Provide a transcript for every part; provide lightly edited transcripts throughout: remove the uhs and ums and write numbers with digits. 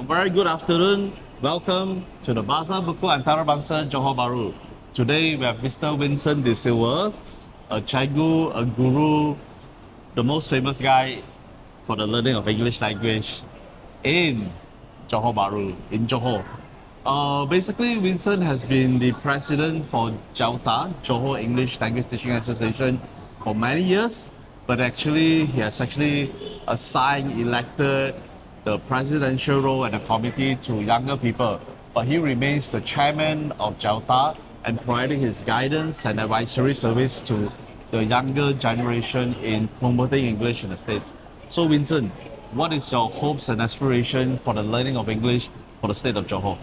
very good afternoon. Welcome to the Bahasa Buku Antarabangsa Johor Bahru. Today we have Mr. Vincent de Silva, a cikgu, a guru, the most famous guy for the learning of English language in Johor Bahru, in Johor. Basically, Vincent has been the president for JAUTA, Johor English Language Teaching Association, for many years, but actually he has elected the presidential role and the committee to younger people. But he remains the chairman of JAUTA and providing his guidance and advisory service to the younger generation in promoting English in the States. So Vincent, what is your hopes and aspiration for the learning of English for the state of Johor?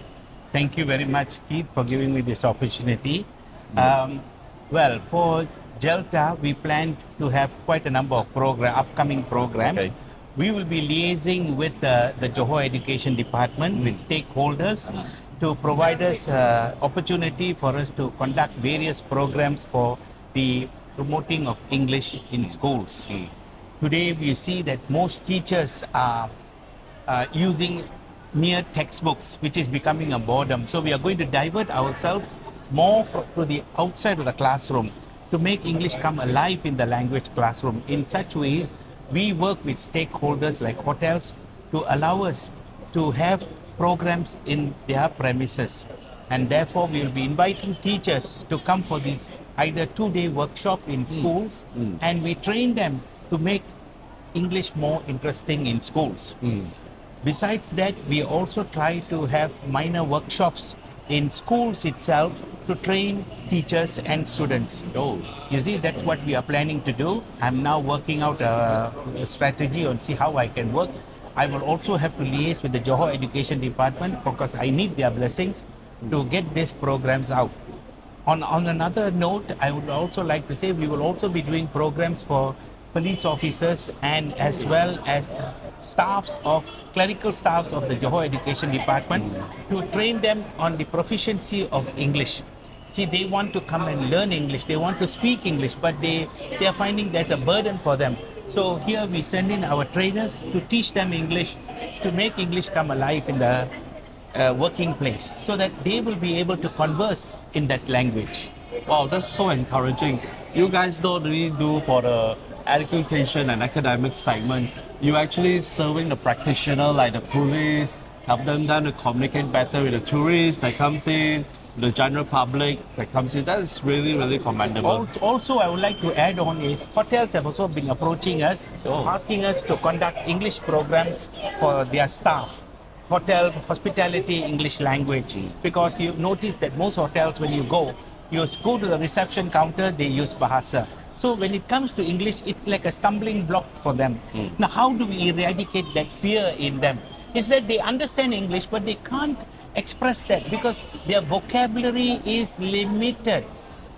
Thank you very much, Keith, for giving me this opportunity. Well, for JELTA, we plan to have quite a number of upcoming programs. Okay. We will be liaising with the Johor Education Department, with stakeholders, to provide us opportunity for us to conduct various programs for the promoting of English in schools. Today, we see that most teachers are using mere textbooks, which is becoming a boredom. So we are going to divert ourselves more to the outside of the classroom to make English come alive in the language classroom. In such ways, we work with stakeholders like hotels to allow us to have programs in their premises. And therefore, we will be inviting teachers to come for this either 2-day workshop in schools, and we train them to make English more interesting in schools. Besides that, we also try to have minor workshops in schools itself to train teachers and students. You see, that's what we are planning to do. I'm now working out a strategy on see how I can work. I will also have to liaise with the Johor Education Department because I need their blessings to get these programs out. On another note, I would also like to say we will also be doing programs for police officers and as well as clerical staffs of the Johor Education Department to train them on the proficiency of English. See, they want to come and learn English, they want to speak English, but they are finding there's a burden for them. So here we send in our trainers to teach them English, to make English come alive in the working place so that they will be able to converse in that language. Wow, that's so encouraging. You guys don't really do for the education and academic segment. You actually serving the practitioner like the police, help them to communicate better with the tourists that comes in, the general public that comes in. That is really, really commendable. Also, I would like to add on is hotels have also been approaching us, asking us to conduct English programs for their staff. Hospitality, English language. Because you notice that most hotels, when you go to the reception counter, they use Bahasa. So when it comes to English, it's like a stumbling block for them. Now, how do we eradicate that fear in them? Is that they understand English, but they can't express that because their vocabulary is limited.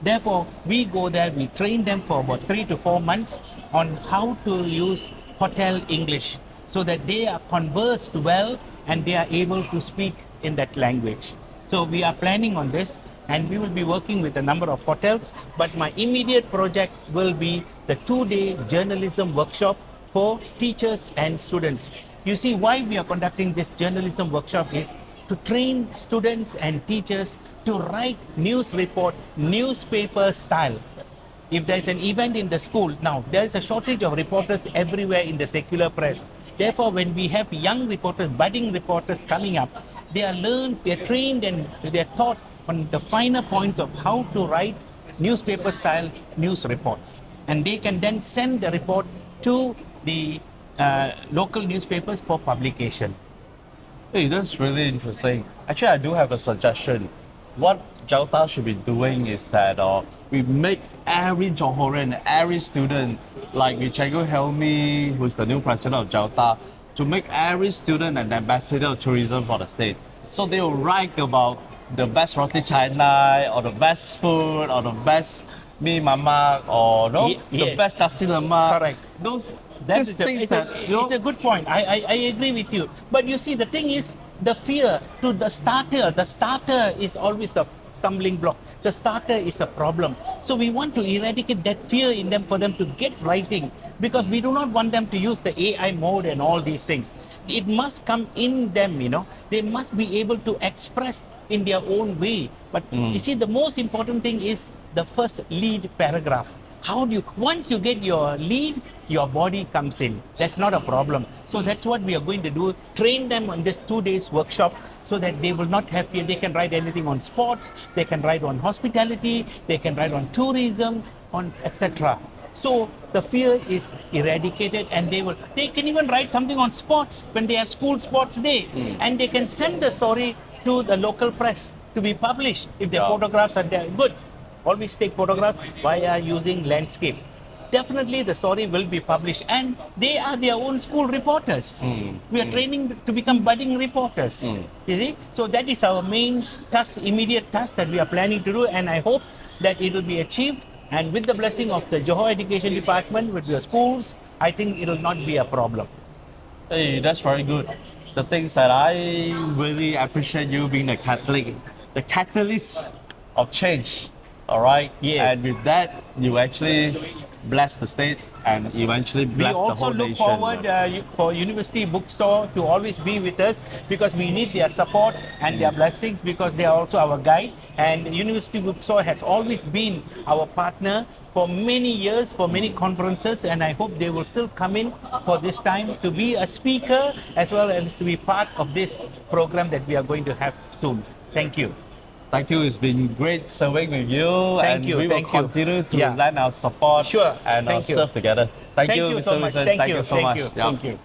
Therefore, we go there, we train them for about 3 to 4 months on how to use hotel English so that they are conversed well and they are able to speak in that language. So we are planning on this, and we will be working with a number of hotels, but my immediate project will be the 2-day journalism workshop for teachers and students. You see, why we are conducting this journalism workshop is to train students and teachers to write news report, newspaper style. If there's an event in the school, now there is a shortage of reporters everywhere in the secular press. Therefore, when we have young reporters, budding reporters coming up, they are learned, they're trained, and they're taught on the finer points of how to write newspaper style news reports. And they can then send the report to the local newspapers for publication. Hey, that's really interesting. Actually, I do have a suggestion. What JAUTA should be doing is that we make every Johoran, every student, like Cikgu Helmi, who's the new president of JAUTA, to make every student an ambassador of tourism for the state. So they will write about the best roti canai, or the best food, or the best mi mamak, or the best nasi lemak. Correct. It's a good point. I agree with you. But you see, the thing is, the fear to the starter is always the stumbling block. The starter is a problem. So we want to eradicate that fear in them for them to get writing, because we do not want them to use the AI mode and all these things. It must come in them, you know. They must be able to express in their own way. But you see, the most important thing is the first lead paragraph. How do you, once you get your lead, your body comes in. That's not a problem. So that's what we are going to do. Train them on this 2 days workshop so that they will not have fear. They can write anything on sports, they can write on hospitality, they can write on tourism, on etc. So the fear is eradicated, and they can even write something on sports when they have school sports day, and they can send the story to the local press to be published if their photographs are there. Good. Always take photographs via using landscape. Definitely the story will be published, and they are their own school reporters. We are training to become budding reporters. You see, so that is our main task, immediate task that we are planning to do, and I hope that it will be achieved. And with the blessing of the Johor Education Department, with your schools, I think it will not be a problem. Hey, that's very good. The things that I really appreciate you being a Catholic, the catalyst of change. All right. Yes. And with that, you actually bless the state and eventually We bless the also whole look nation. forward for University Bookstore to always be with us, because we need their support and their blessings, because they are also our guide. And University Bookstore has always been our partner for many years, for many conferences, and I hope they will still come in for this time to be a speaker as well as to be part of this program that we are going to have soon. Thank you. Thank you. It's been great serving with you. Thank and you, we will thank you. continue to Yeah. lend our support Sure. and Thank you. serve together. Thank you, so Mr. much. Vincent. Thank you. so Thank much. you. Yeah. Thank you.